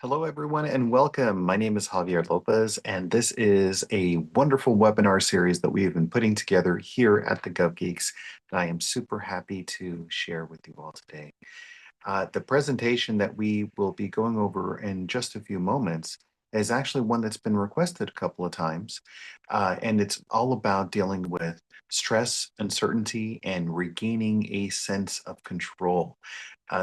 Hello, everyone, and welcome. My name is Javier Lopez, and this is a wonderful webinar series that we have been putting together here at the Gov Geeks that I am super happy to share with you all today. The presentation that we will be going over in just a few moments is actually one that's been requested a couple of times, and it's all about dealing with stress, uncertainty, and regaining a sense of control.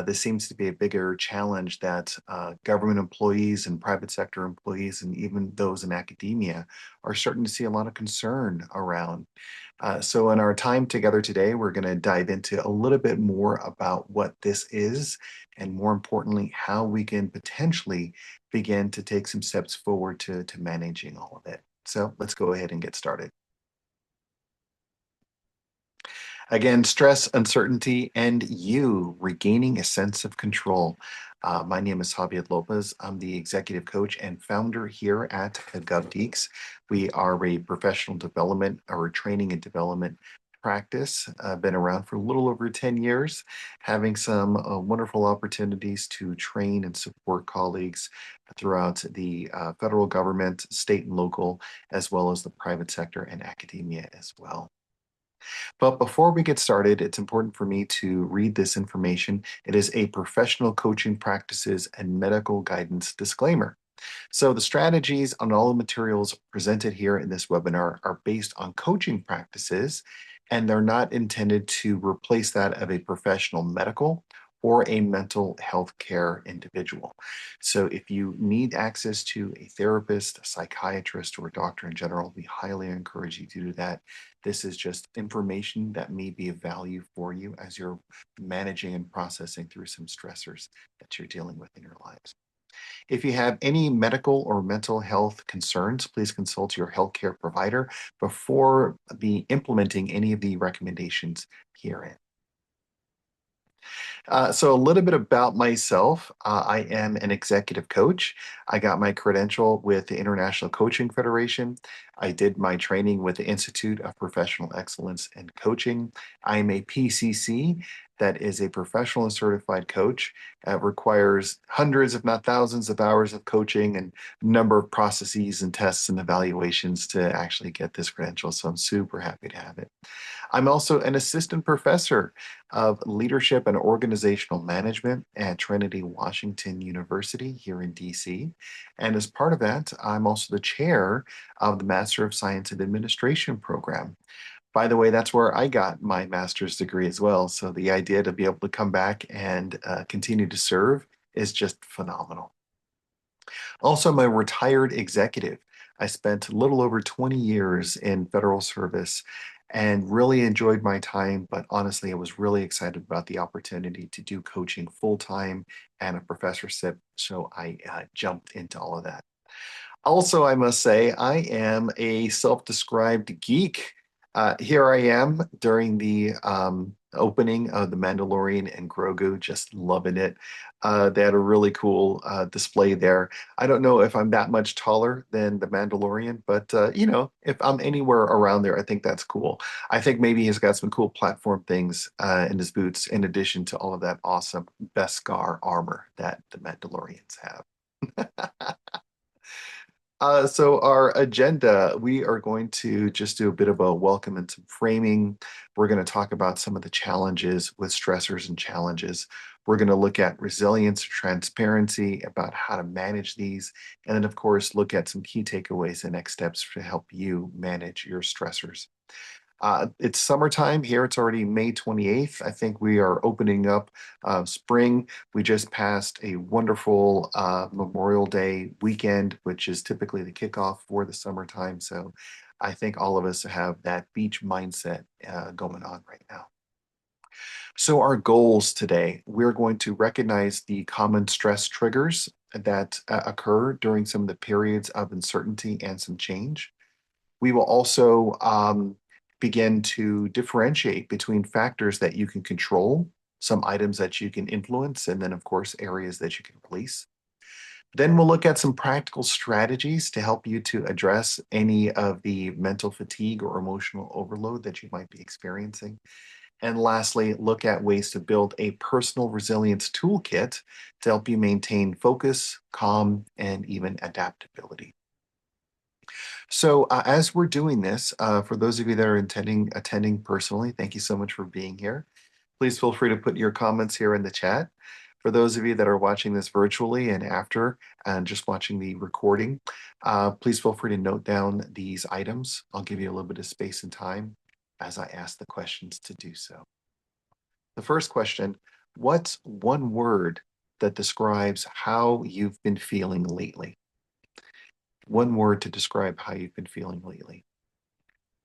This seems to be a bigger challenge that government employees and private sector employees, and even those in academia, are starting to see a lot of concern around. So, in our time together today, we're going to dive into a little bit more about what this is, and more importantly, how we can potentially begin to take some steps forward to managing all of it. So, let's go ahead and get started. Again, stress, uncertainty, and you regaining a sense of control. My name is Javier Lopez. I'm the executive coach and founder here at Gov Geeks. We are a professional development or training and development practice. I've been around for a little over 10 years, having some wonderful opportunities to train and support colleagues throughout the federal government, state and local, as well as the private sector and academia as well. But before we get started, it's important for me to read this information. It is a professional coaching practices and medical guidance disclaimer. So, the strategies on all the materials presented here in this webinar are based on coaching practices, and they're not intended to replace that of a professional medical or a mental health care individual. So, if you need access to a therapist, a psychiatrist, or a doctor in general, we highly encourage you to do that. This is just information that may be of value for you as you're managing and processing through some stressors that you're dealing with in your lives. If you have any medical or mental health concerns, please consult your healthcare provider before implementing any of the recommendations herein. So, a little bit about myself. I am an executive coach. I got my credential with the International Coaching Federation. I did my training with the Institute of Professional Excellence and Coaching. I am a PCC, that is a professional and certified coach. It requires hundreds, if not thousands, of hours of coaching and number of processes and tests and evaluations to actually get this credential. So, I'm super happy to have it. I'm also an assistant professor of leadership and organizational management at Trinity Washington University here in DC. And as part of that, I'm also the chair of the Master of Science in Administration program. By the way, that's where I got my master's degree as well. So the idea to be able to come back and continue to serve is just phenomenal. Also, I'm a retired executive. I spent a little over 20 years in federal service and really enjoyed my time. But honestly, I was really excited about the opportunity to do coaching full time and a professorship. So I jumped into all of that. Also, I must say, I am a self described geek. Here I am during the opening of The Mandalorian and Grogu, just loving it. They had a really cool display there. I don't know if I'm that much taller than The Mandalorian, but if I'm anywhere around there, I think that's cool. I think maybe he's got some cool platform things in his boots, in addition to all of that awesome Beskar armor that the Mandalorians have. So our agenda, we are going to just do a bit of a welcome and some framing. We're going to talk about some of the challenges with stressors and challenges. We're going to look at resilience, transparency, about how to manage these, and then of course look at some key takeaways and next steps to help you manage your stressors. It's summertime here. It's already May 28th. I think we are opening up spring. We just passed a wonderful Memorial Day weekend, which is typically the kickoff for the summertime. So I think all of us have that beach mindset going on right now. So, our goals today, we're going to recognize the common stress triggers that occur during some of the periods of uncertainty and some change. We will also begin to differentiate between factors that you can control, some items that you can influence, and then, of course, areas that you can release. Then we'll look at some practical strategies to help you to address any of the mental fatigue or emotional overload that you might be experiencing. And lastly, look at ways to build a personal resilience toolkit to help you maintain focus, calm, and even adaptability. So, as we're doing this, for those of you that are attending personally, thank you so much for being here. Please feel free to put your comments here in the chat. For those of you that are watching this virtually and after and just watching the recording, please feel free to note down these items. I'll give you a little bit of space and time as I ask the questions to do so. The first question, what's one word that describes how you've been feeling lately? One word to describe how you've been feeling lately.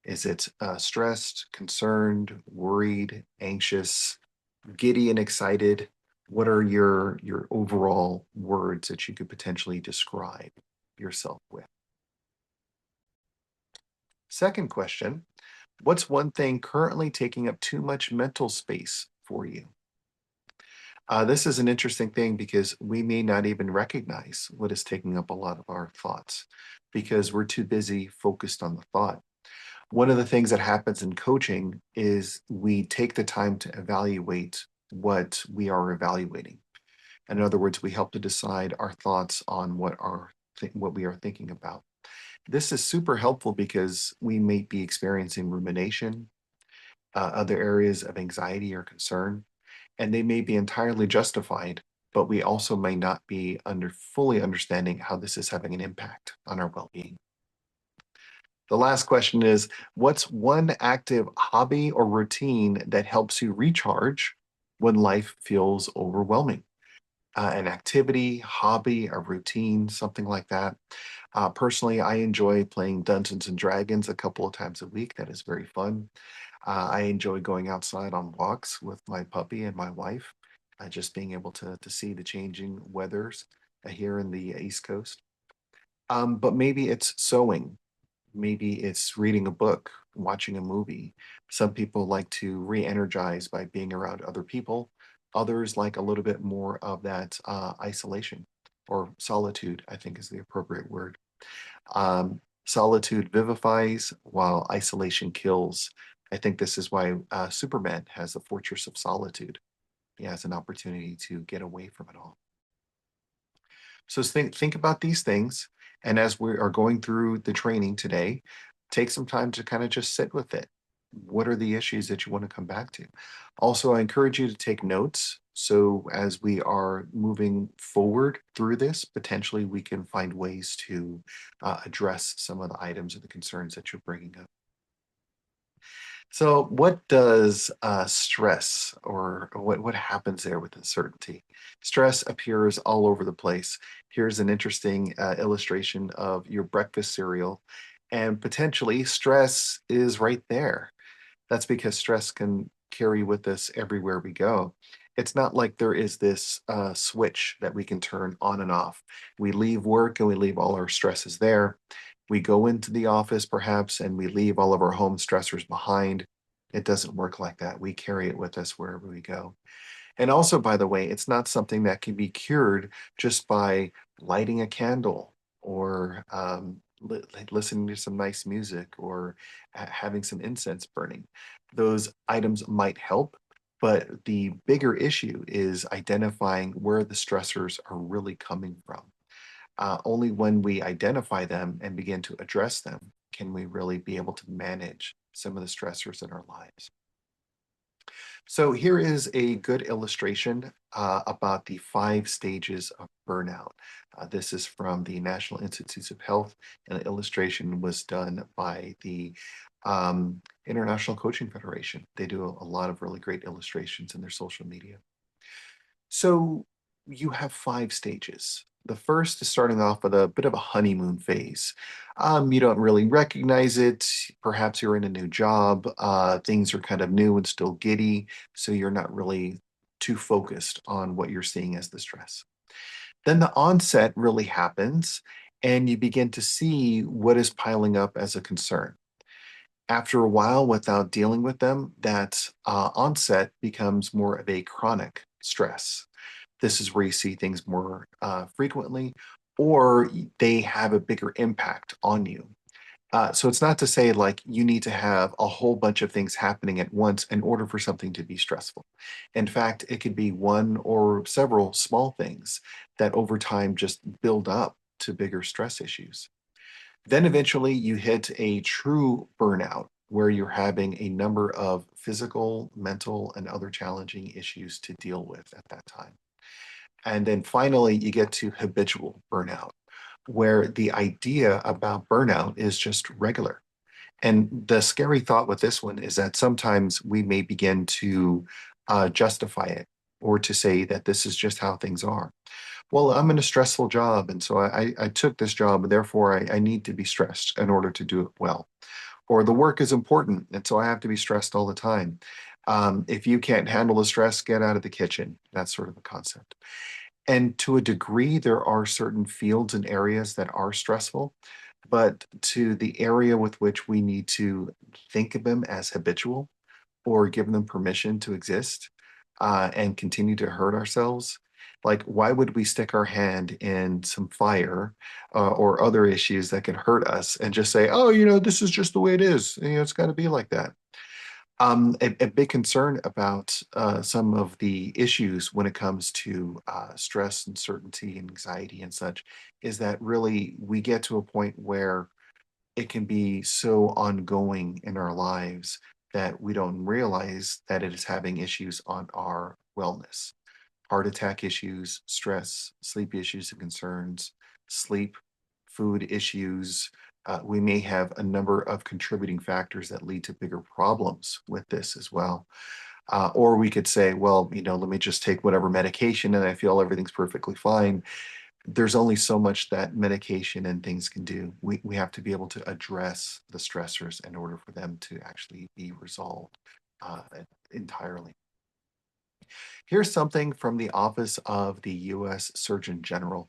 Is it stressed, concerned, worried, anxious, giddy and excited? What are your overall words that you could potentially describe yourself with? Second question, what's one thing currently taking up too much mental space for you? This is an interesting thing because we may not even recognize what is taking up a lot of our thoughts because we're too busy focused on the thought. One of the things that happens in coaching is we take the time to evaluate what we are evaluating. In other words, we help to decide our thoughts on what we are thinking about. This is super helpful because we may be experiencing rumination, other areas of anxiety or concern, and they may be entirely justified, but we also may not be fully understanding how this is having an impact on our well-being. The last question is, what's one active hobby or routine that helps you recharge when life feels overwhelming? An activity, hobby, a routine, something like that. Personally, I enjoy playing Dungeons and Dragons a couple of times a week. That is very fun. I enjoy going outside on walks with my puppy and my wife, just being able to see the changing weathers here in the East Coast. But maybe it's sewing. Maybe it's reading a book, watching a movie. Some people like to re-energize by being around other people. Others like a little bit more of that isolation or solitude, I think is the appropriate word. Solitude vivifies while isolation kills. I think this is why Superman has the Fortress of Solitude. He has an opportunity to get away from it all. So think about these things, and as we are going through the training today, take some time to kind of just sit with it. What are the issues that you want to come back to? Also, I encourage you to take notes. So as we are moving forward through this, potentially we can find ways to address some of the items or the concerns that you're bringing up. So, what does stress or what happens there with uncertainty? Stress appears all over the place. Here's an interesting illustration of your breakfast cereal, and potentially stress is right there. That's because stress can carry with us everywhere we go. It's not like there is this switch that we can turn on and off. We leave work and we leave all our stresses there. We go into the office perhaps and we leave all of our home stressors behind. It doesn't work like that. We carry it with us wherever we go. And also, by the way, it's not something that can be cured just by lighting a candle or listening to some nice music or having some incense burning. Those items might help, but the bigger issue is identifying where the stressors are really coming from. Only when we identify them and begin to address them can we really be able to manage some of the stressors in our lives. So here is a good illustration about the 5 stages of burnout. This is from the National Institutes of Health, and the illustration was done by the International Coaching Federation. They do a lot of really great illustrations in their social media. So you have 5 stages. The first is starting off with a bit of a honeymoon phase. You don't really recognize it. Perhaps you're in a new job. Things are kind of new and still giddy, so you're not really too focused on what you're seeing as the stress. Then the onset really happens, and you begin to see what is piling up as a concern. After a while, without dealing with them, that onset becomes more of a chronic stress. This is where you see things more frequently, or they have a bigger impact on you. So it's not to say like you need to have a whole bunch of things happening at once in order for something to be stressful. In fact, it could be one or several small things that over time just build up to bigger stress issues. Then eventually you hit a true burnout where you're having a number of physical, mental, and other challenging issues to deal with at that time. And then finally, you get to habitual burnout, where the idea about burnout is just regular. And the scary thought with this one is that sometimes we may begin to justify it or to say that this is just how things are. Well, I'm in a stressful job, and so I took this job, and therefore I need to be stressed in order to do it well. Or the work is important, and so I have to be stressed all the time. If you can't handle the stress, get out of the kitchen. That's sort of a concept. And to a degree, there are certain fields and areas that are stressful, but to the area with which we need to think of them as habitual or give them permission to exist and continue to hurt ourselves. Like, why would we stick our hand in some fire or other issues that can hurt us and just say, oh, this is just the way it is. It's got to be like that. A big concern about some of the issues when it comes to stress, uncertainty, and anxiety and such is that really we get to a point where it can be so ongoing in our lives that we don't realize that it is having issues on our wellness. Heart attack issues, stress, sleep issues and concerns, sleep, food issues. We may have a number of contributing factors that lead to bigger problems with this as well. Or we could say, well, let me just take whatever medication and I feel everything's perfectly fine. There's only so much that medication and things can do. We have to be able to address the stressors in order for them to actually be resolved uh, entirely. Here's something from the Office of the U.S. Surgeon General.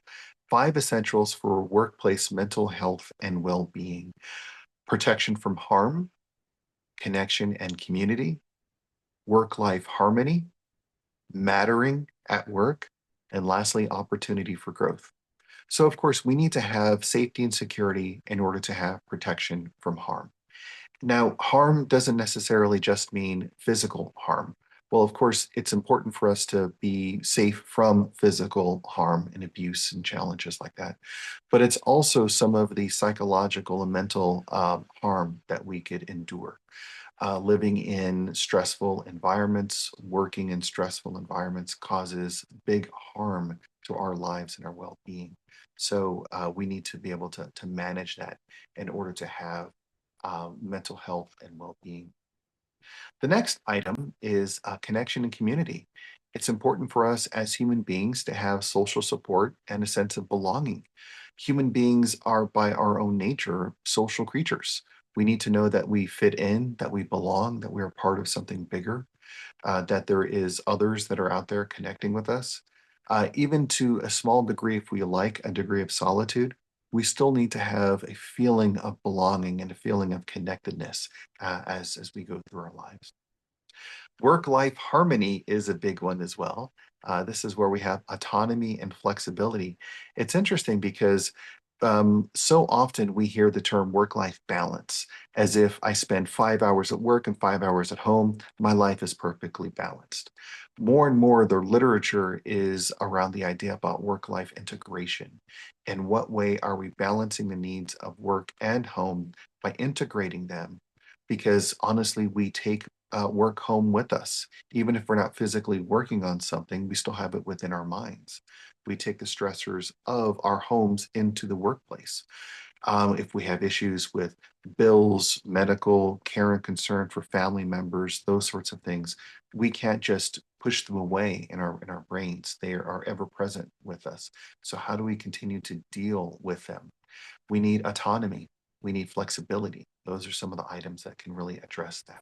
5 essentials for workplace mental health and well-being: protection from harm, connection and community, work-life harmony, mattering at work, and lastly, opportunity for growth. So, of course, we need to have safety and security in order to have protection from harm. Now, harm doesn't necessarily just mean physical harm. Well, of course, it's important for us to be safe from physical harm and abuse and challenges like that. But it's also some of the psychological and mental harm that we could endure. Living in stressful environments, working in stressful environments causes big harm to our lives and our well-being. So we need to be able to manage that in order to have mental health and well-being. The next item is connection and community. It's important for us as human beings to have social support and a sense of belonging. Human beings are, by our own nature, social creatures. We need to know that we fit in, that we belong, that we're part of something bigger, that there is others that are out there connecting with us. Even to a small degree, if we like a degree of solitude, we still need to have a feeling of belonging and a feeling of connectedness as we go through our lives. Work-life harmony is a big one as well. This is where we have autonomy and flexibility. It's interesting because so often we hear the term work-life balance as if I spend 5 hours at work and 5 hours at home, my life is perfectly balanced. More and more, the literature is around the idea about work-life integration. In what way are we balancing the needs of work and home by integrating them? Because honestly, we take work home with us. Even if we're not physically working on something, we still have it within our minds. We take the stressors of our homes into the workplace. If we have issues with bills, medical care and concern for family members, those sorts of things, we can't just push them away in our brains. They are ever present with us. So how do we continue to deal with them? We need autonomy. We need flexibility. Those are some of the items that can really address that.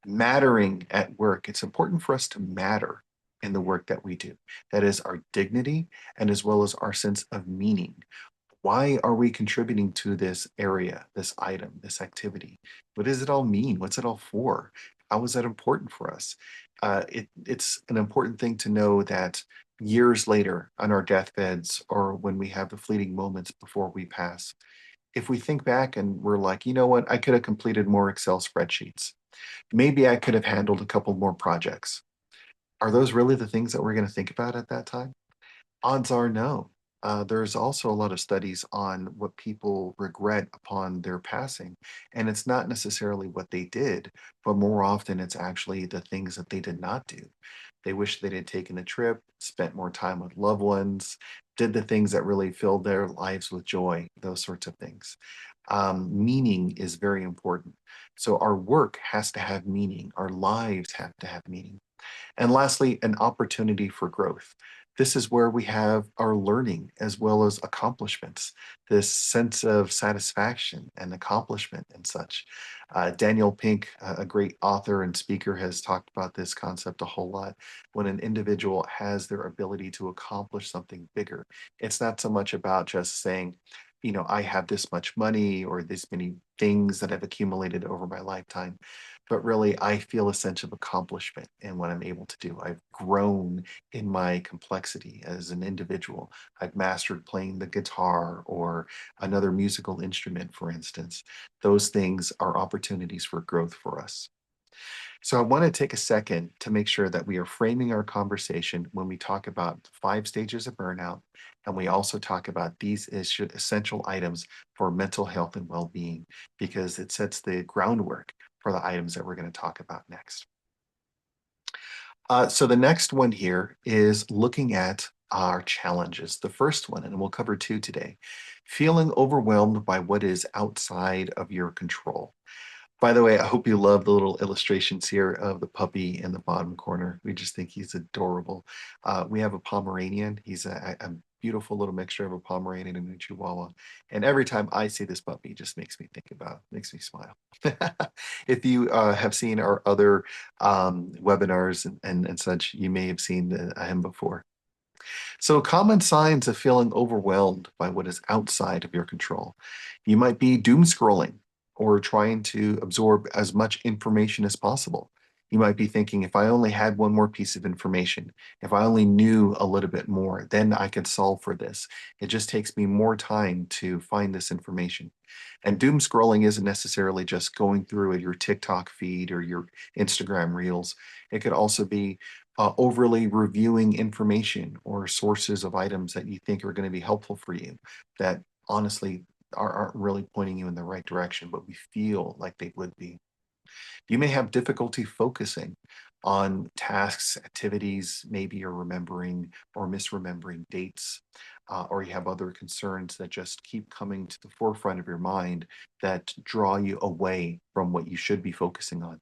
Mattering at work. It's important for us to matter in the work that we do. That is our dignity and as well as our sense of meaning. Why are we contributing to this area, this item, this activity? What does it all mean? What's it all for? How is that important for us? It's an important thing to know that years later on our deathbeds or when we have the fleeting moments before we pass, If we think back and we're like, you know what, I could have completed more Excel spreadsheets. Maybe I could have handled a couple more projects. Are those really the things that we're going to think about at that time? Odds are no. There's also a lot of studies on what people regret upon their passing. And it's not necessarily what they did, but more often it's actually the things that they did not do. They wish they had taken a trip, spent more time with loved ones, did the things that really filled their lives with joy, those sorts of things. Meaning is very important. So our work has to have meaning, our lives have to have meaning. And lastly, an opportunity for growth. This is where we have our learning as well as accomplishments, this sense of satisfaction and accomplishment and such. Daniel Pink, a great author and speaker, has talked about this concept a whole lot. When an individual has their ability to accomplish something bigger, it's not so much about just saying, I have this much money or this many things that I've accumulated over my lifetime, but really I feel a sense of accomplishment in what I'm able to do. I've grown in my complexity as an individual. I've mastered playing the guitar or another musical instrument, for instance. Those things are opportunities for growth for us. So I want to take a second to make sure that we are framing our conversation when we talk about 5 stages of burnout, and we also talk about these essential items for mental health and well-being, because it sets the groundwork for the items that we're going to talk about next. So the next one here is looking at our challenges. The first one, and we'll cover 2 today, feeling overwhelmed by what is outside of your control. By the way, I hope you love the little illustrations here of the puppy in the bottom corner. We just think he's adorable. We have a Pomeranian. He's a beautiful little mixture of a Pomeranian and a Chihuahua. And every time I see this puppy, it just makes me think about, makes me smile. If you have seen our other webinars and such, you may have seen him before. So, common signs of feeling overwhelmed by what is outside of your control. You might be doom scrolling or trying to absorb as much information as possible. You might be thinking, if I only had one more piece of information, if I only knew a little bit more, then I could solve for this. It just takes me more time to find this information. And doom scrolling isn't necessarily just going through your TikTok feed or your Instagram reels. It could also be overly reviewing information or sources of items that you think are going to be helpful for you that honestly aren't really pointing you in the right direction, but we feel like they would be. You may have difficulty focusing on tasks, activities, maybe you're remembering or misremembering dates, or you have other concerns that just keep coming to the forefront of your mind that draw you away from what you should be focusing on.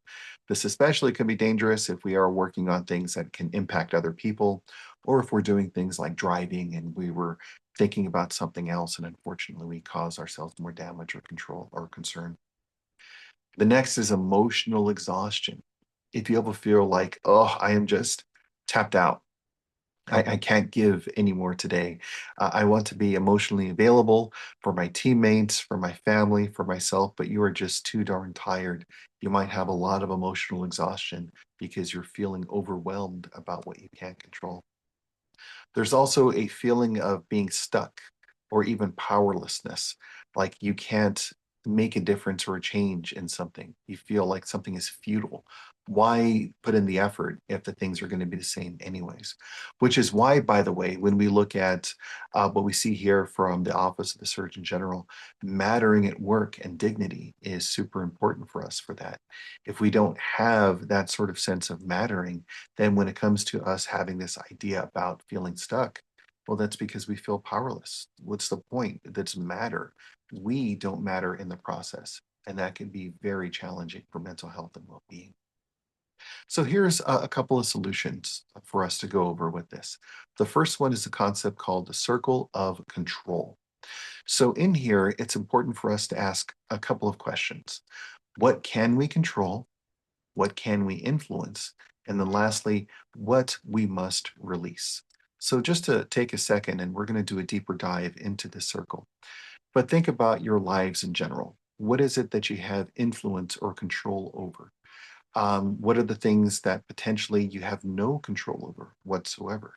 This especially can be dangerous if we are working on things that can impact other people, or if we're doing things like driving and we were thinking about something else and unfortunately we cause ourselves more damage or control or concern. The next is emotional exhaustion. If you ever feel like, oh, I am just tapped out, I can't give anymore today. I want to be emotionally available for my teammates, for my family, for myself, but you are just too darn tired. You might have a lot of emotional exhaustion because you're feeling overwhelmed about what you can't control. There's also a feeling of being stuck or even powerlessness, like you can't make a difference or a change in something. You feel like something is futile. Why put in the effort if the things are going to be the same anyways? Which is why, by the way, when we look at what we see here from the Office of the Surgeon General, mattering at work and dignity is super important for us for that. If we don't have that sort of sense of mattering, then when it comes to us having this idea about feeling stuck, well, that's because we feel powerless. What's the point? It doesn't matter. We don't matter in the process. And that can be very challenging for mental health and well being. So here's a couple of solutions for us to go over with this. The first one is a concept called the circle of control. So in here, it's important for us to ask a couple of questions. What can we control? What can we influence? And then lastly, what we must release. So just to take a second, and we're going to do a deeper dive into this circle, but think about your lives in general. What is it that you have influence or control over? What are the things that potentially you have no control over whatsoever?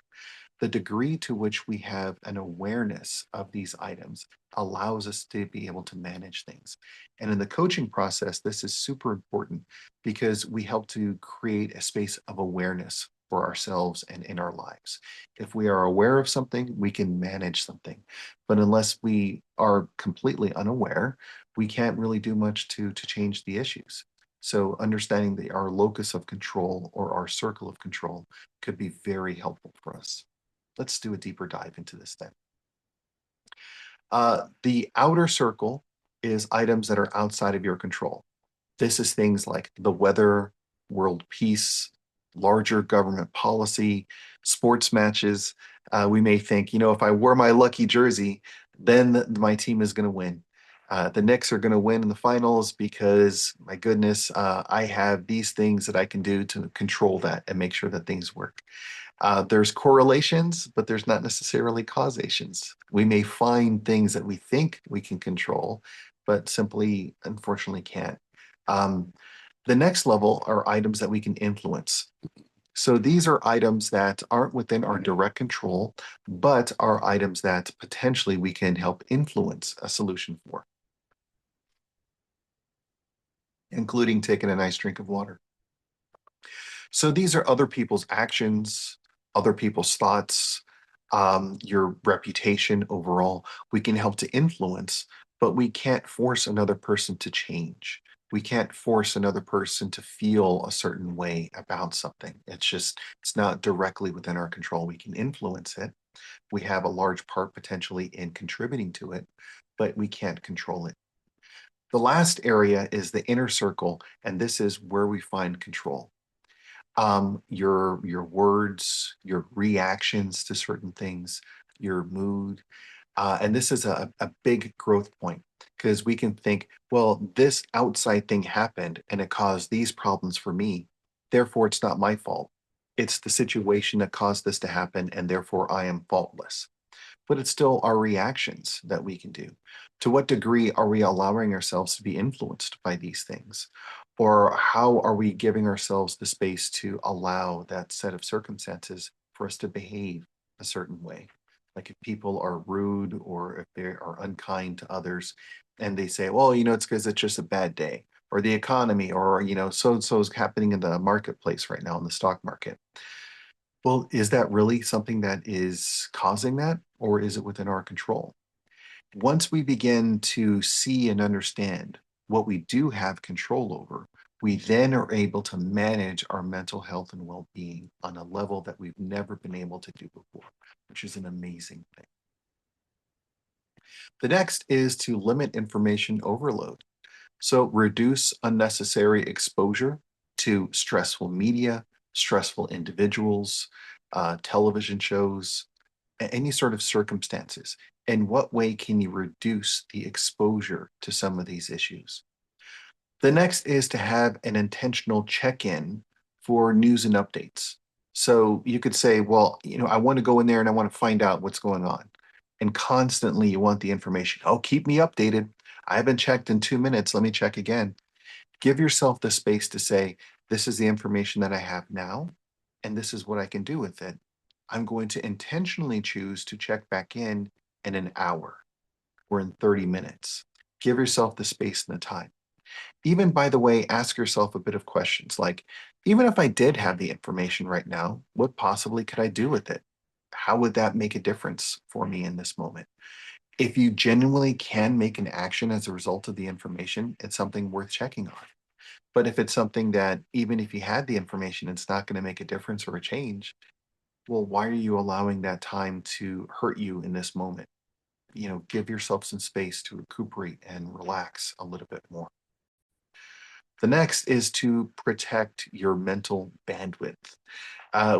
The degree to which we have an awareness of these items allows us to be able to manage things. And in the coaching process, this is super important because we help to create a space of awareness for ourselves and in our lives. If we are aware of something, we can manage something. But unless we are completely unaware, we can't really do much to change the issues. So understanding that our locus of control or our circle of control could be very helpful for us. Let's do a deeper dive into this then. The outer circle is items that are outside of your control. This is things like the weather, world peace, larger government policy, sports matches. We may think, if I wore my lucky jersey, then my team is going to win. The Knicks are going to win in the finals because, my goodness, I have these things that I can do to control that and make sure that things work. There's correlations, but there's not necessarily causations. We may find things that we think we can control, but simply, unfortunately, can't. Um, the next level are items that we can influence. So these are items that aren't within our direct control, but are items that potentially we can help influence a solution for, including taking a nice drink of water. So these are other people's actions, other people's thoughts, your reputation overall. We can help to influence, but we can't force another person to change. We can't force another person to feel a certain way about something. It's not directly within our control. We can influence it. We have a large part potentially in contributing to it, but we can't control it. The last area is the inner circle, and this is where we find control. Your words, your reactions to certain things, your mood. And this is a big growth point because we can think, well, this outside thing happened and it caused these problems for me. Therefore, it's not my fault. It's the situation that caused this to happen, and therefore I am faultless. But it's still our reactions that we can do. To what degree are we allowing ourselves to be influenced by these things? Or how are we giving ourselves the space to allow that set of circumstances for us to behave a certain way? Like if people are rude or if they are unkind to others and they say, well, it's because it's just a bad day or the economy or, so and so is happening in the marketplace right now in the stock market. Well, is that really something that is causing that, or is it within our control? Once we begin to see and understand what we do have control over, we then are able to manage our mental health and well being on a level that we've never been able to do before, which is an amazing thing. The next is to limit information overload. So reduce unnecessary exposure to stressful media, stressful individuals, television shows, any sort of circumstances. In what way can you reduce the exposure to some of these issues? The next is to have an intentional check in for news and updates. So you could say, well, I want to go in there and I want to find out what's going on. And constantly you want the information. Oh, keep me updated. I haven't checked in 2 minutes. Let me check again. Give yourself the space to say, this is the information that I have now, and this is what I can do with it. I'm going to intentionally choose to check back in an hour or in 30 minutes. Give yourself the space and the time. Even, by the way, ask yourself a bit of questions like, even if I did have the information right now, what possibly could I do with it? How would that make a difference for me in this moment? If you genuinely can make an action as a result of the information, it's something worth checking on. But if it's something that even if you had the information, it's not going to make a difference or a change, well, why are you allowing that time to hurt you in this moment? Give yourself some space to recuperate and relax a little bit more. The next is to protect your mental bandwidth.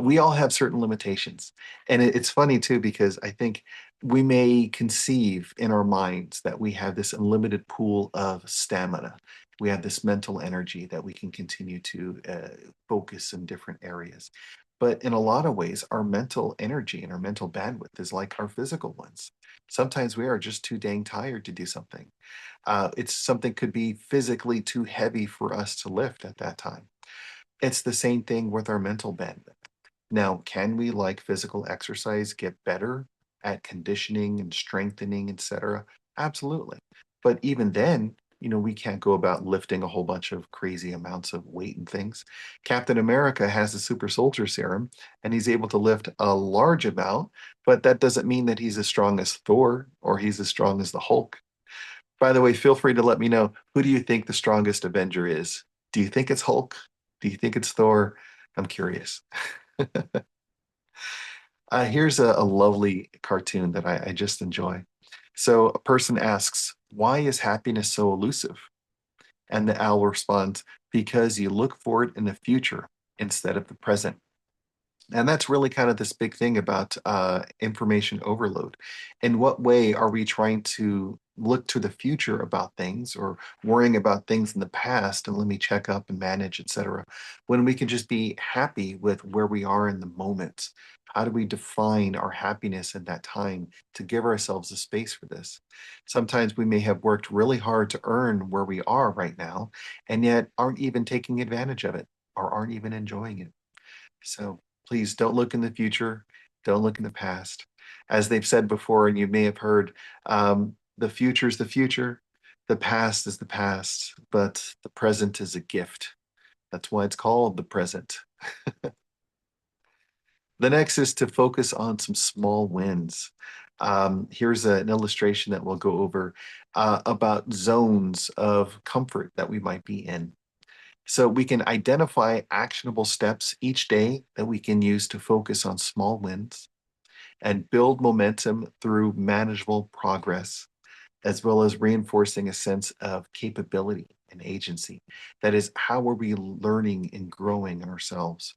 We all have certain limitations. And it's funny too, because I think we may conceive in our minds that we have this unlimited pool of stamina. We have this mental energy that we can continue to focus in different areas. But in a lot of ways, our mental energy and our mental bandwidth is like our physical ones. Sometimes we are just too dang tired to do something. It's something could be physically too heavy for us to lift at that time. It's the same thing with our mental bandwidth. Now, can we, like physical exercise, get better at conditioning and strengthening, etc.? Absolutely. But even then, we can't go about lifting a whole bunch of crazy amounts of weight and things. Captain America has the super soldier serum and he's able to lift a large amount, but that doesn't mean that he's as strong as Thor or he's as strong as the Hulk. By the way, feel free to let me know, who do you think the strongest Avenger is? Do you think it's Hulk? Do you think it's Thor? I'm curious. Here's a lovely cartoon that I just enjoy. So a person asks, why is happiness so elusive? And the owl responds, because you look for it in the future instead of the present. And that's really kind of this big thing about information overload. In what way are we trying to look to the future about things or worrying about things in the past and let me check up and manage, etc., when we can just be happy with where we are in the moment? How do we define our happiness in that time to give ourselves a space for this? Sometimes we may have worked really hard to earn where we are right now and yet aren't even taking advantage of it or aren't even enjoying it. So please don't look in the future. Don't look in the past. As they've said before, and you may have heard, the future is the future, the past is the past, but the present is a gift. That's why it's called the present. The next is to focus on some small wins. Here's an illustration that we'll go over about zones of comfort that we might be in. So we can identify actionable steps each day that we can use to focus on small wins and build momentum through manageable progress, as well as reinforcing a sense of capability and agency. That is, how are we learning and growing ourselves?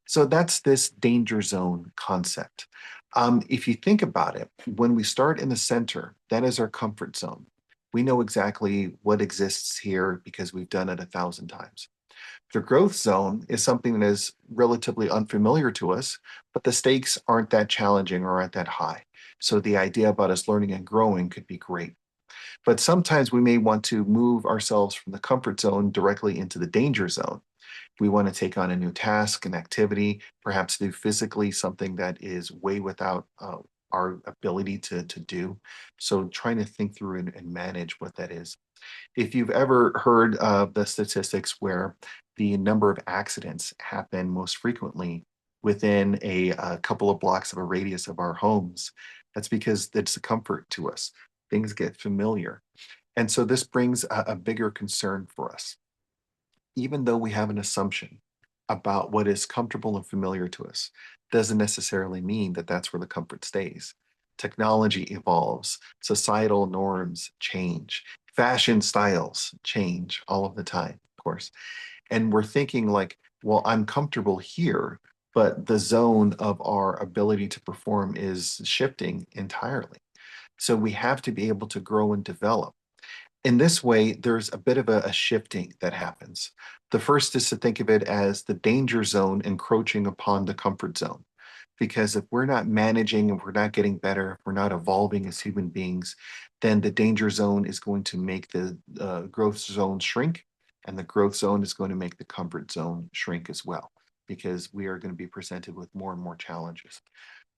So that's this danger zone concept. If you think about it, when we start in the center, that is our comfort zone. We know exactly what exists here because we've done it 1,000 times. The growth zone is something that is relatively unfamiliar to us, but the stakes aren't that challenging or aren't that high. So the idea about us learning and growing could be great. But sometimes we may want to move ourselves from the comfort zone directly into the danger zone. We want to take on a new task, an activity, perhaps do physically something that is way without our ability to do. So trying to think through and manage what that is. If you've ever heard of the statistics where the number of accidents happen most frequently within a couple of blocks of a radius of our homes, that's because it's a comfort to us. Things get familiar. And so this brings a bigger concern for us. Even though we have an assumption about what is comfortable and familiar to us, doesn't necessarily mean that that's where the comfort stays. Technology evolves, societal norms change, fashion styles change all of the time, of course. And we're thinking like, well, I'm comfortable here, but the zone of our ability to perform is shifting entirely. So we have to be able to grow and develop. In this way, there's a bit of a shifting that happens. The first is to think of it as the danger zone encroaching upon the comfort zone. Because if we're not managing, if we're not getting better, if we're not evolving as human beings, then the danger zone is going to make the growth zone shrink, and the growth zone is going to make the comfort zone shrink as well, because we are going to be presented with more and more challenges.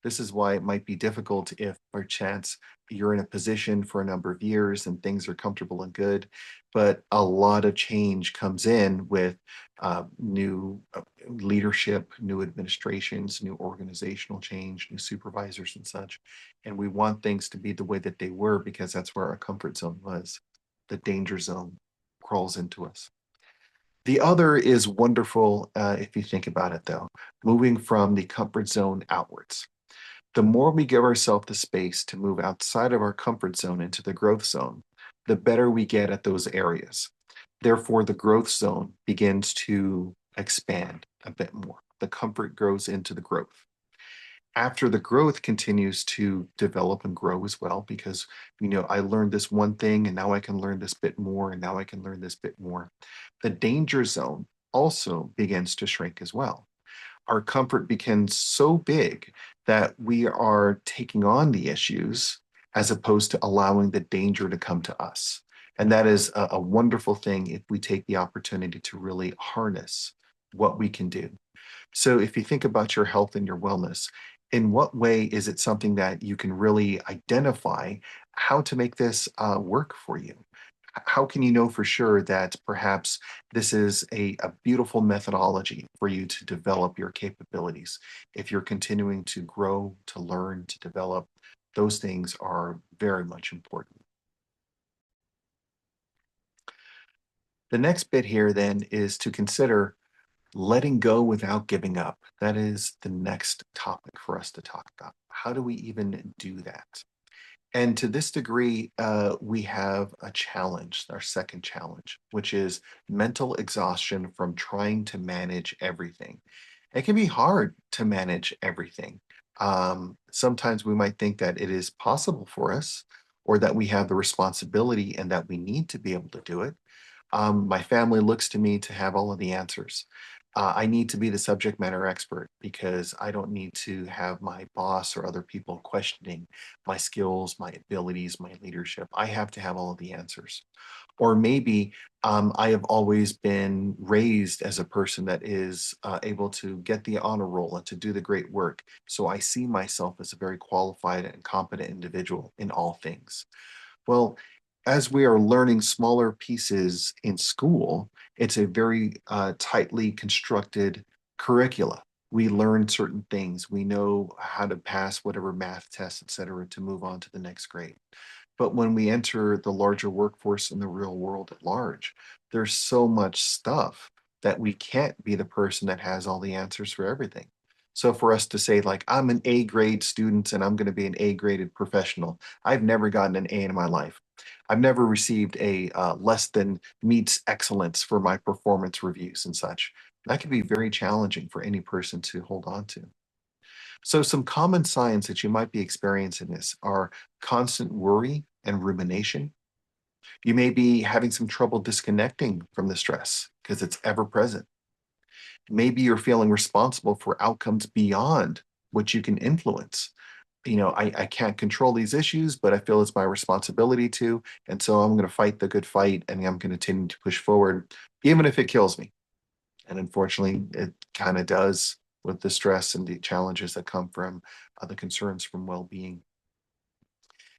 This is why it might be difficult if, perchance, you're in a position for a number of years and things are comfortable and good, but a lot of change comes in with new leadership, new administrations, new organizational change, new supervisors and such. And we want things to be the way that they were because that's where our comfort zone was. The danger zone crawls into us. The other is wonderful if you think about it, though, moving from the comfort zone outwards. The more we give ourselves the space to move outside of our comfort zone into the growth zone, the better we get at those areas. Therefore, the growth zone begins to expand a bit more. The comfort grows into the growth. After the growth continues to develop and grow as well, because, I learned this one thing and now I can learn this bit more and now I can learn this bit more. The danger zone also begins to shrink as well. Our comfort becomes so big that we are taking on the issues as opposed to allowing the danger to come to us. And that is a wonderful thing if we take the opportunity to really harness what we can do. So if you think about your health and your wellness, in what way is it something that you can really identify how to make this work for you? How can you know for sure that perhaps this is a beautiful methodology for you to develop your capabilities? If you're continuing to grow, to learn, to develop, those things are very much important. The next bit here then is to consider letting go without giving up. That is the next topic for us to talk about. How do we even do that? And to this degree, we have a challenge, our second challenge, which is mental exhaustion from trying to manage everything. It can be hard to manage everything. Sometimes we might think that it is possible for us, or that we have the responsibility and that we need to be able to do it. My family looks to me to have all of the answers. I need to be the subject matter expert because I don't need to have my boss or other people questioning my skills, my abilities, my leadership. I have to have all of the answers. Or maybe I have always been raised as a person that is able to get the honor roll and to do the great work. So I see myself as a very qualified and competent individual in all things. Well, as we are learning smaller pieces in school, it's a very tightly constructed curricula. We learn certain things. We know how to pass whatever math test, et cetera, to move on to the next grade. But when we enter the larger workforce in the real world at large, there's so much stuff that we can't be the person that has all the answers for everything. So for us to say, like, I'm an A grade student and I'm going to be an A graded professional, I've never gotten an A in my life. I've never received a less than meets excellence for my performance reviews and such. That can be very challenging for any person to hold on to. So, some common signs that you might be experiencing this are constant worry and rumination. You may be having some trouble disconnecting from the stress because it's ever present. Maybe you're feeling responsible for outcomes beyond what you can influence. I can't control these issues, but I feel it's my responsibility to. And so I'm going to fight the good fight and I'm going to continue to push forward, even if it kills me. And unfortunately, it kind of does with the stress and the challenges that come from the concerns from well being.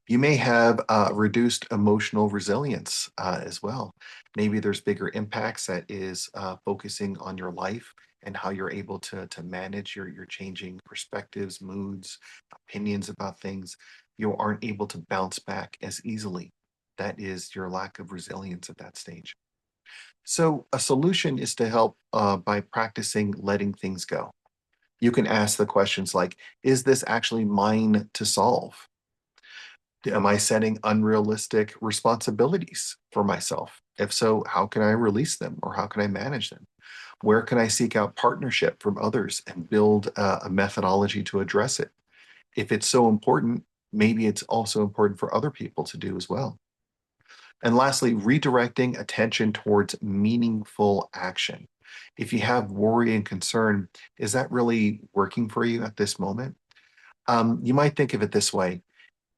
You may have reduced emotional resilience as well. Maybe there's bigger impacts that is focusing on your life and how you're able to manage your changing perspectives, moods, opinions about things. You aren't able to bounce back as easily. That is your lack of resilience at that stage. So, a solution is to help by practicing letting things go. You can ask the questions like, is this actually mine to solve? Am I setting unrealistic responsibilities for myself? If so, how can I release them or how can I manage them? Where can I seek out partnership from others and build a methodology to address it? If it's so important, maybe it's also important for other people to do as well. And lastly, redirecting attention towards meaningful action. If you have worry and concern, is that really working for you at this moment? You might think of it this way: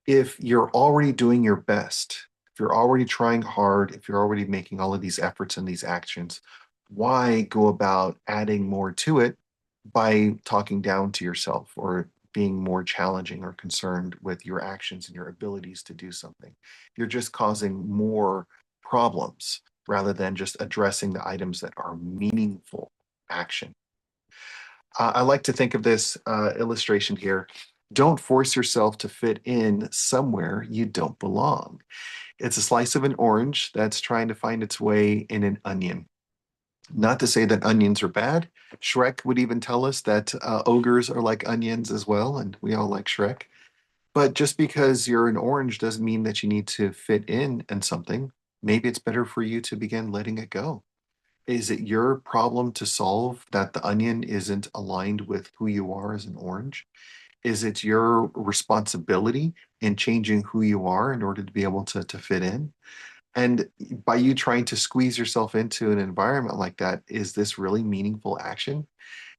if you're already doing your best, if you're already trying hard, if you're already making all of these efforts and these actions, why go about adding more to it by talking down to yourself or being more challenging or concerned with your actions and your abilities to do something? You're just causing more problems rather than just addressing the items that are meaningful action. I like to think of this illustration here. Don't force yourself to fit in somewhere you don't belong. It's a slice of an orange that's trying to find its way in an onion. Not to say that onions are bad. Shrek would even tell us that ogres are like onions as well, and we all like Shrek. But just because you're an orange doesn't mean that you need to fit in something. Maybe it's better for you to begin letting it go. Is it your problem to solve that the onion isn't aligned with who you are as an orange? Is it your responsibility in changing who you are in order to be able to fit in? And by you trying to squeeze yourself into an environment like that, is this really meaningful action?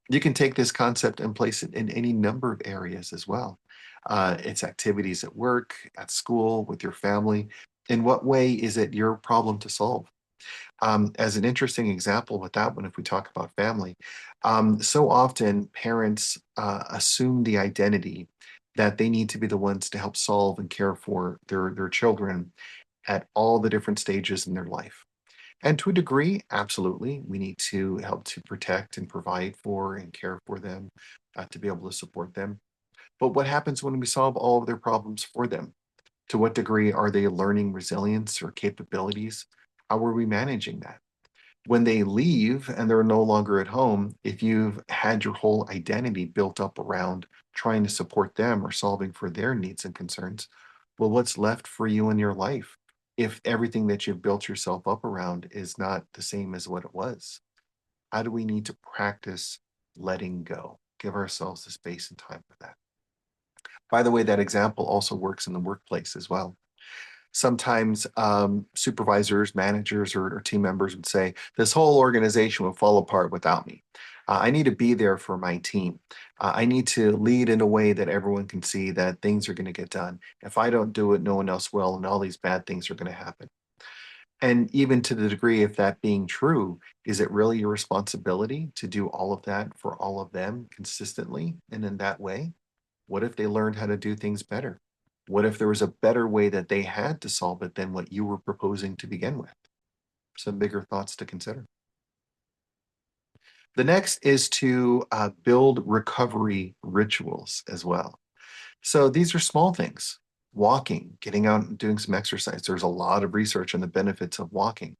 You can take this concept and place it in any number of areas as well. It's activities at work, at school, with your family. In what way is it your problem to solve? As an interesting example with that one, if we talk about family, so often parents assume the identity that they need to be the ones to help solve and care for their children at all the different stages in their life. And to a degree, absolutely, we need to help to protect and provide for and care for them, to be able to support them. But what happens when we solve all of their problems for them? To what degree are they learning resilience or capabilities? How are we managing that? When they leave and they're no longer at home, if you've had your whole identity built up around trying to support them or solving for their needs and concerns, well, what's left for you in your life if everything that you've built yourself up around is not the same as what it was? How do we need to practice letting go? Give ourselves the space and time for that. By the way, that example also works in the workplace as well. Sometimes supervisors, managers, or team members would say, this whole organization will fall apart without me. I need to be there for my team. I need to lead in a way that everyone can see that things are going to get done. If I don't do it, no one else will, and all these bad things are going to happen. And even to the degree of that being true, is it really your responsibility to do all of that for all of them consistently and in that way? What if they learned how to do things better? What if there was a better way that they had to solve it than what you were proposing to begin with? Some bigger thoughts to consider. The next is to build recovery rituals as well. So these are small things. Walking, getting out and doing some exercise. There's a lot of research on the benefits of walking.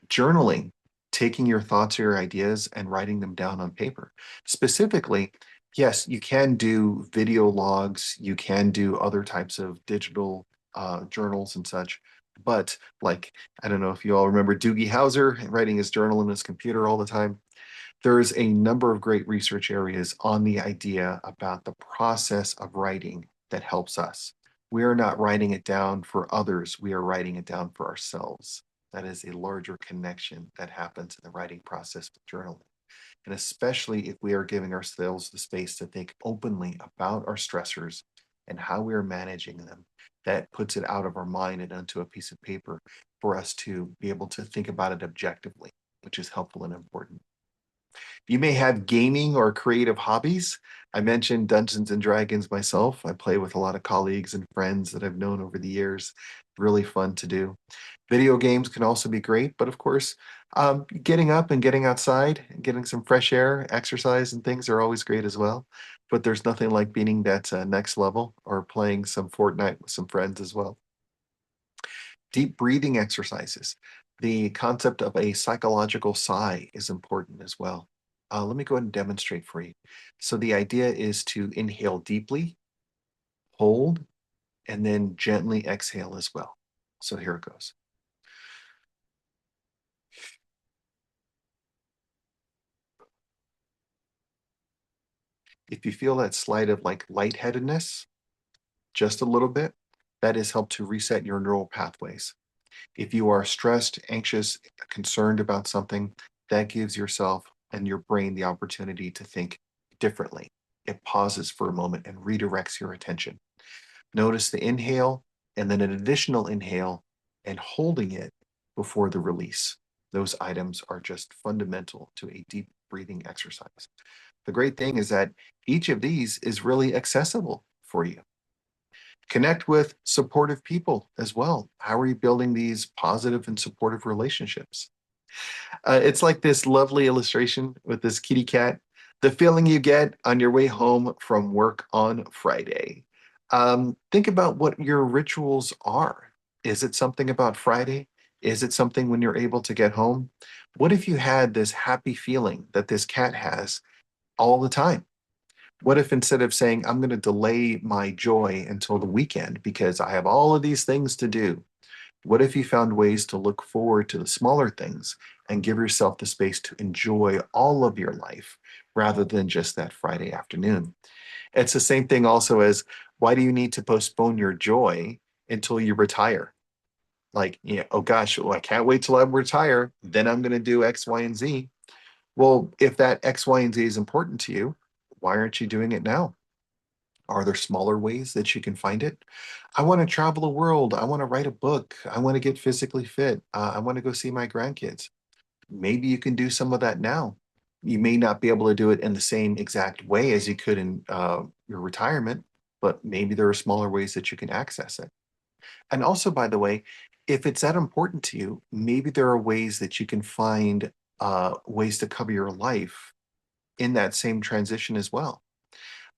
Journaling, taking your thoughts or your ideas and writing them down on paper. Specifically, yes, you can do video logs, you can do other types of digital journals and such. But like, I don't know if you all remember Doogie Howser writing his journal in his computer all the time. There's a number of great research areas on the idea about the process of writing that helps us. We are not writing it down for others, we are writing it down for ourselves. That is a larger connection that happens in the writing process with journaling. And especially if we are giving ourselves the space to think openly about our stressors and how we are managing them, that puts it out of our mind and onto a piece of paper for us to be able to think about it objectively, which is helpful and important. You may have gaming or creative hobbies. I mentioned Dungeons and Dragons myself. I play with a lot of colleagues and friends that I've known over the years. Really fun to do. Video games can also be great, but of course, getting up and getting outside and getting some fresh air, exercise, and things are always great as well. But there's nothing like beating that next level or playing some Fortnite with some friends as well. Deep breathing exercises. The concept of a psychological sigh is important as well. Let me go ahead and demonstrate for you. So the idea is to inhale deeply, hold, and then gently exhale as well. So here it goes. If you feel that slight of like lightheadedness, just a little bit, that has helped to reset your neural pathways. If you are stressed, anxious, concerned about something, that gives yourself and your brain the opportunity to think differently. It pauses for a moment and redirects your attention. Notice the inhale and then an additional inhale and holding it before the release. Those items are just fundamental to a deep breathing exercise. The great thing is that each of these is really accessible for you. Connect with supportive people as well. How are you building these positive and supportive relationships? It's like this lovely illustration with this kitty cat. The feeling you get on your way home from work on Friday. Think about what your rituals are. Is it something about Friday? Is it something when you're able to get home? What if you had this happy feeling that this cat has all the time? What if instead of saying, I'm going to delay my joy until the weekend because I have all of these things to do? What if you found ways to look forward to the smaller things and give yourself the space to enjoy all of your life rather than just that Friday afternoon? It's the same thing also as why do you need to postpone your joy until you retire? Like, oh gosh, well, I can't wait till I retire. Then I'm going to do X, Y, and Z. Well, if that X, Y, and Z is important to you, why aren't you doing it now? Are there smaller ways that you can find it? I want to travel the world. I want to write a book. I want to get physically fit. I want to go see my grandkids. Maybe you can do some of that now. You may not be able to do it in the same exact way as you could in your retirement, but maybe there are smaller ways that you can access it. And also, by the way, if it's that important to you, maybe there are ways that you can find ways to cover your life in that same transition as well.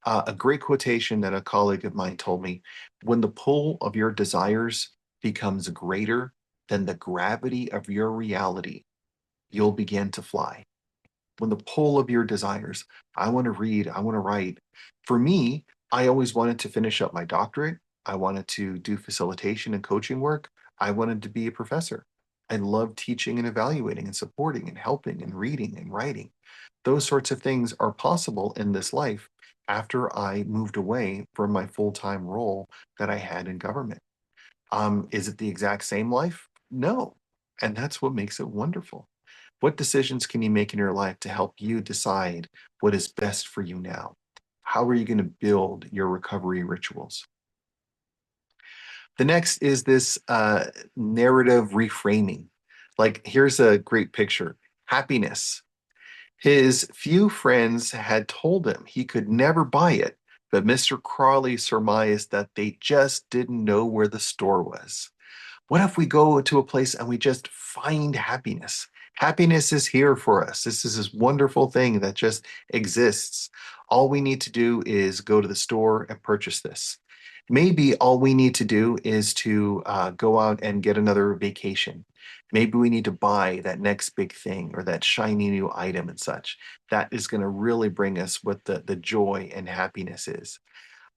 A great quotation that a colleague of mine told me: when the pull of your desires becomes greater than the gravity of your reality, you'll begin to fly. When the pull of your desires, I want to read, I want to write. For me, I always wanted to finish up my doctorate. I wanted to do facilitation and coaching work. I wanted to be a professor. I love teaching and evaluating and supporting and helping and reading and writing. Those sorts of things are possible in this life after I moved away from my full-time role that I had in government. Is it the exact same life? No. And that's what makes it wonderful. What decisions can you make in your life to help you decide what is best for you now? How are you going to build your recovery rituals? The next is this narrative reframing. Like, here's a great picture: happiness. His few friends had told him he could never buy it, but Mr. Crawley surmised that they just didn't know where the store was. What if we go to a place and we just find happiness? Happiness is here for us. This is this wonderful thing that just exists. All we need to do is go to the store and purchase this. Maybe all we need to do is to go out and get another vacation. Maybe we need to buy that next big thing or that shiny new item and such. That is going to really bring us what the joy and happiness is.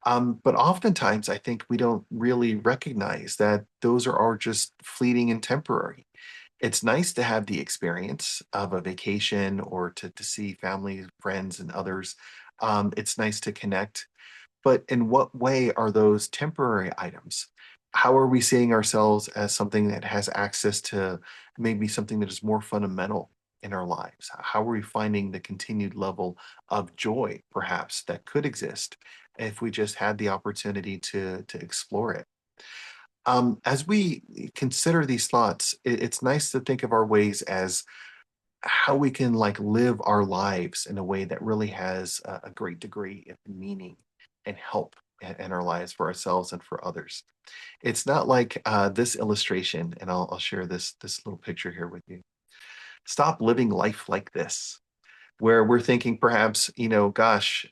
But oftentimes, I think we don't really recognize that those are all just fleeting and temporary. It's nice to have the experience of a vacation or to see family, friends, and others. It's nice to connect. But in what way are those temporary items? How are we seeing ourselves as something that has access to maybe something that is more fundamental in our lives? How are we finding the continued level of joy, perhaps, that could exist if we just had the opportunity to explore it? As we consider these thoughts, it's nice to think of our ways as how we can like live our lives in a way that really has a great degree of meaning and help in our lives for ourselves and for others. It's not like this illustration, and I'll share this little picture here with you. Stop living life like this, where we're thinking perhaps, gosh,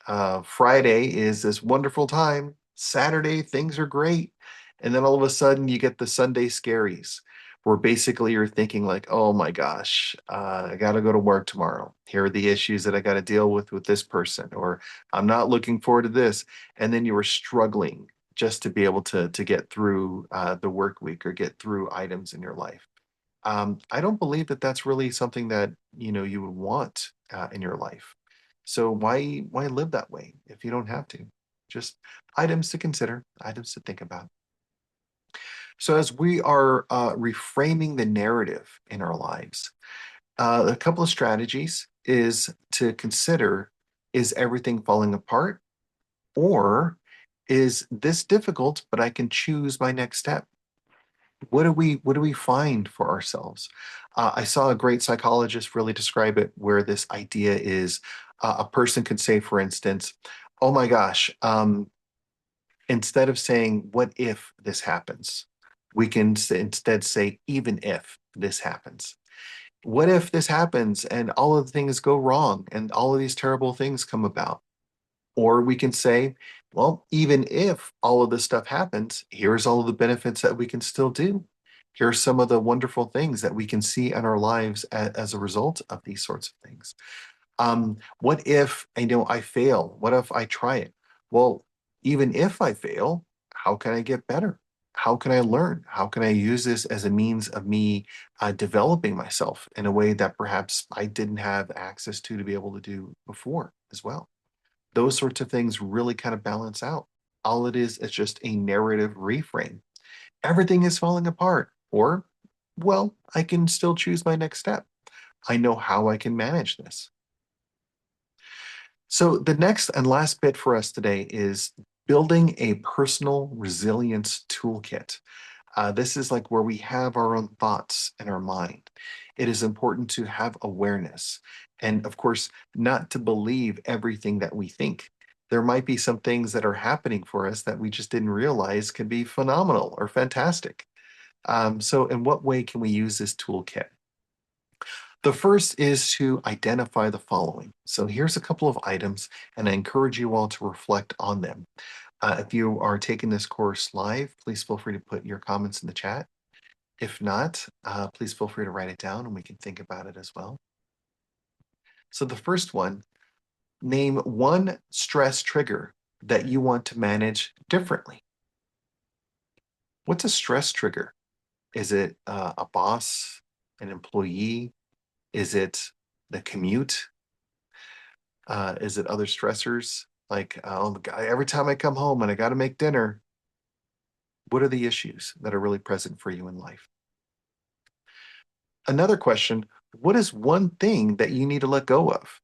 Friday is this wonderful time. Saturday, things are great. And then all of a sudden you get the Sunday scaries, where basically you're thinking like, oh my gosh, I got to go to work tomorrow. Here are the issues that I got to deal with this person, or I'm not looking forward to this. And then you were struggling just to be able to get through the work week or get through items in your life. I don't believe that that's really something that you would want in your life. So why live that way if you don't have to? Just items to consider, items to think about. So as we are reframing the narrative in our lives, a couple of strategies is to consider: is everything falling apart, or is this difficult, but I can choose my next step? What do we find for ourselves? I saw a great psychologist really describe it, where this idea is a person could say, for instance, "Oh my gosh," instead of saying, "What if this happens?" We can instead say, "Even if this happens." What if this happens and all of the things go wrong and all of these terrible things come about? Or we can say, well, even if all of this stuff happens, here's all of the benefits that we can still do. Here are some of the wonderful things that we can see in our lives as a result of these sorts of things. What if I fail? What if I try it? Well, even if I fail, how can I get better? How can I learn? How can I use this as a means of me developing myself in a way that perhaps I didn't have access to be able to do before as well? Those sorts of things really kind of balance out. All it is just a narrative reframe. Everything is falling apart, or, well, I can still choose my next step. I know how I can manage this. So, the next and last bit for us today is Building a personal resilience toolkit. This is like where we have our own thoughts in our mind. It is important to have awareness and, of course, not to believe everything that we think. There might be some things that are happening for us that we just didn't realize can be phenomenal or fantastic. So, in what way can we use this toolkit? The first is to identify the following. So, here's a couple of items, and I encourage you all to reflect on them. If you are taking this course live, please feel free to put your comments in the chat. If not, please feel free to write it down and we can think about it as well. So, the first one, name one stress trigger that you want to manage differently. What's a stress trigger? Is it a boss, an employee? Is it the commute? Is it other stressors? Like, oh, every time I come home and I got to make dinner, what are the issues that are really present for you in life? Another question, what is one thing that you need to let go of?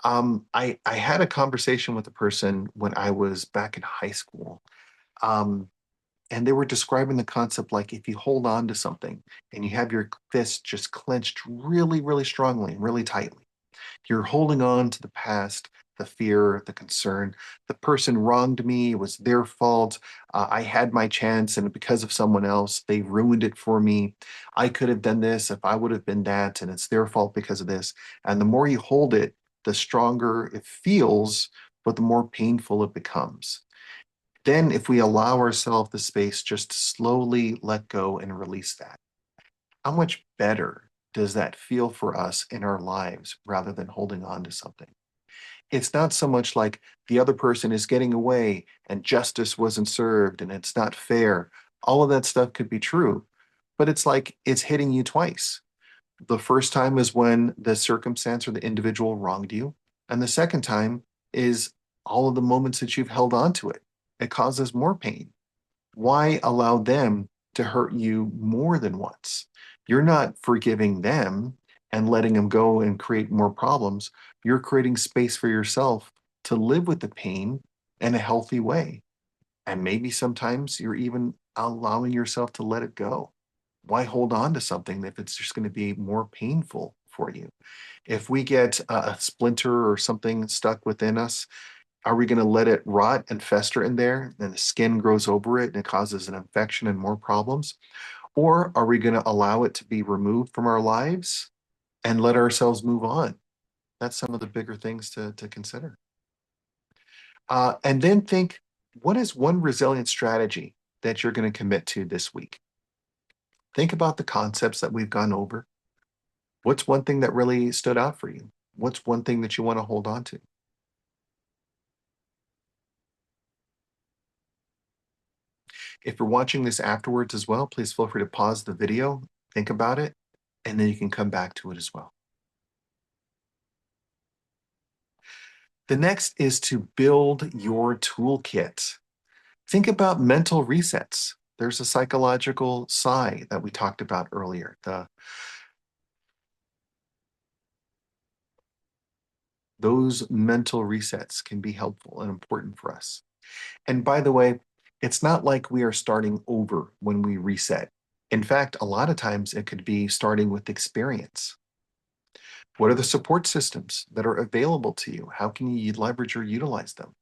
I had a conversation with a person when I was back in high school. Um, and they were describing the concept like if you hold on to something and you have your fist just clenched really, really strongly, really tightly, you're holding on to the past, the fear, the concern. The person wronged me. It was their fault. I had my chance, and because of someone else, they ruined it for me. I could have done this if I would have been that, and it's their fault because of this. And the more you hold it, the stronger it feels, but the more painful it becomes. Then, if we allow ourselves the space just to slowly let go and release that, how much better does that feel for us in our lives rather than holding on to something? It's not so much like the other person is getting away and justice wasn't served and it's not fair. All of that stuff could be true, but it's like it's hitting you twice. The first time is when the circumstance or the individual wronged you, and the second time is all of the moments that you've held on to it. It causes more pain. Why allow them to hurt you more than once? You're not forgiving them and letting them go and create more problems. You're creating space for yourself to live with the pain in a healthy way. And maybe sometimes you're even allowing yourself to let it go. Why hold on to something if it's just going to be more painful for you? If we get a splinter or something stuck within us, are we going to let it rot and fester in there and the skin grows over it and it causes an infection and more problems? Or are we going to allow it to be removed from our lives and let ourselves move on? That's some of the bigger things to consider. And then think, what is one resilient strategy that you're going to commit to this week? Think about the concepts that we've gone over. What's one thing that really stood out for you? What's one thing that you want to hold on to? If you're watching this afterwards as well, please feel free to pause the video, think about it, and then you can come back to it as well. The next is to build your toolkit. Think about mental resets. There's a psychological sigh that we talked about earlier. Those mental resets can be helpful and important for us. And by the way, it's not like we are starting over when we reset. In fact, a lot of times it could be starting with experience. What are the support systems that are available to you? How can you leverage or utilize them?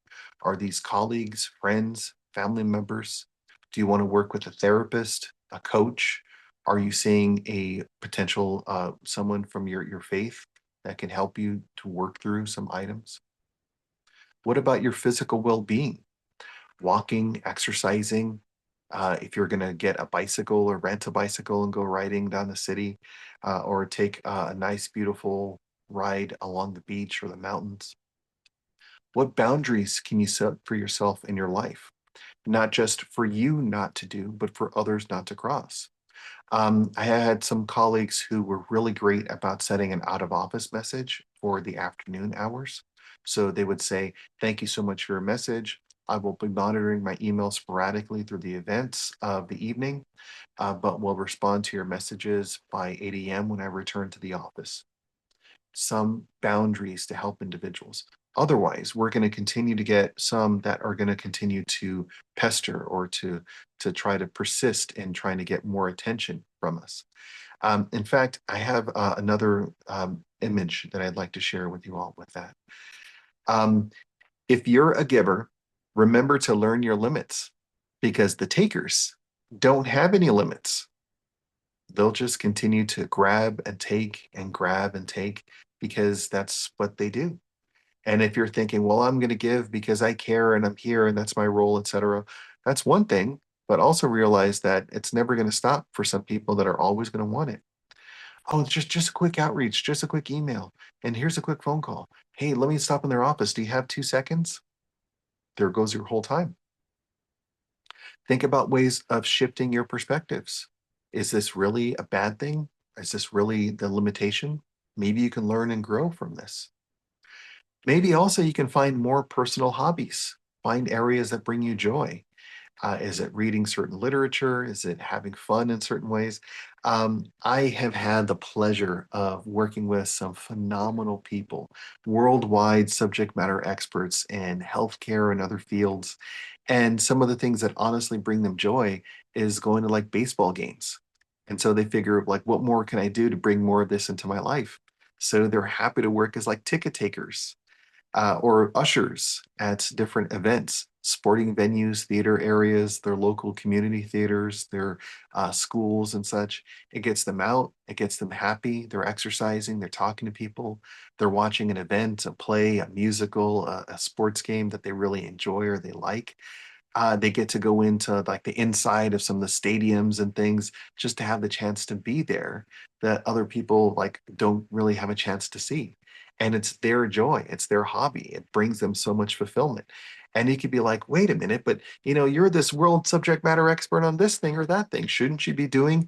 Are these colleagues, friends, family members? Do you want to work with a therapist, a coach? Are you seeing a potential someone from your faith that can help you to work through some items? What about your physical well-being? Walking, exercising, if you're going to get a bicycle or rent a bicycle and go riding down the city, or take a nice, beautiful ride along the beach or the mountains. What boundaries can you set for yourself in your life? Not just for you not to do, but for others not to cross. I had some colleagues who were really great about setting an out of office message for the afternoon hours. So they would say, "Thank you so much for your message. I will be monitoring my email sporadically through the events of the evening, but will respond to your messages by 8 a.m. when I return to the office." Some boundaries to help individuals. Otherwise, we're going to continue to get some that are going to continue to pester or to try to persist in trying to get more attention from us. In fact, I have another image that I'd like to share with you all with that. Um, if you're a giver, remember to learn your limits because the takers don't have any limits. They'll just continue to grab and take because that's what they do. And if you're thinking, well, I'm going to give because I care and I'm here and that's my role, etc., that's one thing. But also realize that it's never going to stop for some people that are always going to want it. Oh, it's just a quick outreach, just a quick email, and here's a quick phone call. Hey, let me stop in their office. Do you have 2 seconds? There goes your whole time. Think about ways of shifting your perspectives. Is this really a bad thing? Is this really the limitation? Maybe you can learn and grow from this. Maybe also you can find more personal hobbies, find areas that bring you joy. Is it reading certain literature? Is it having fun in certain ways? I have had the pleasure of working with some phenomenal people, worldwide subject matter experts in healthcare and other fields. And some of the things that honestly bring them joy is going to like baseball games. And so they figure like, what more can I do to bring more of this into my life? So they're happy to work as like ticket takers or ushers at different events, sporting venues, theater areas, their local community theaters, their schools and such. It gets them out, it gets them happy. They're exercising, they're talking to people, they're watching an event, a play, a musical, a sports game that they really enjoy or they like. They get to go into like the inside of some of the stadiums and things just to have the chance to be there that other people like don't really have a chance to see. And it's their joy, it's their hobby. It brings them so much fulfillment. And you could be like, wait a minute, but you're this world subject matter expert on this thing or that thing. Shouldn't you be doing?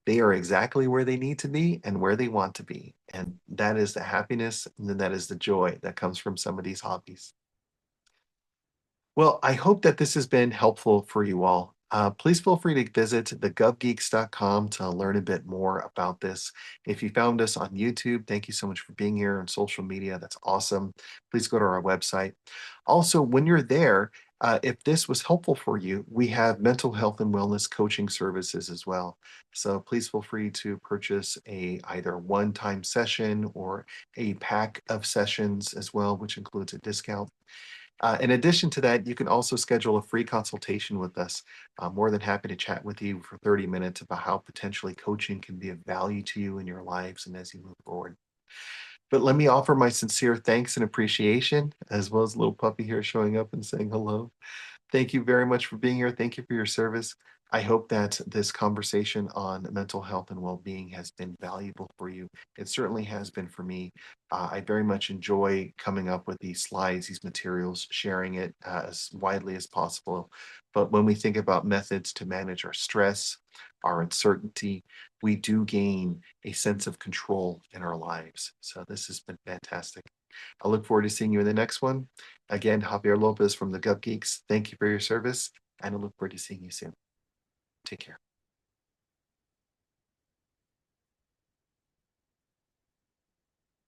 They are exactly where they need to be and where they want to be. And that is the happiness and then that is the joy that comes from some of these hobbies. Well, I hope that this has been helpful for you all. Please feel free to visit thegovgeeks.com to learn a bit more about this. If you found us on YouTube, thank you so much for being here on social media. That's awesome. Please go to our website. Also, when you're there, if this was helpful for you, we have mental health and wellness coaching services as well. So please feel free to purchase a either one-time session or a pack of sessions as well, which includes a discount. In addition to that, you can also schedule a free consultation with us. I'm more than happy to chat with you for 30 minutes about how potentially coaching can be of value to you in your lives and as you move forward. But let me offer my sincere thanks and appreciation, as well as little puppy here showing up and saying hello. Thank you very much for being here. Thank you for your service. I hope that this conversation on mental health and well-being has been valuable for you. It certainly has been for me. I very much enjoy coming up with these slides, these materials, sharing it as widely as possible. But when we think about methods to manage our stress, our uncertainty, we do gain a sense of control in our lives. So this has been fantastic. I look forward to seeing you in the next one. Again, Javier Lopez from the Gov Geeks. Thank you for your service, and I look forward to seeing you soon. Take care.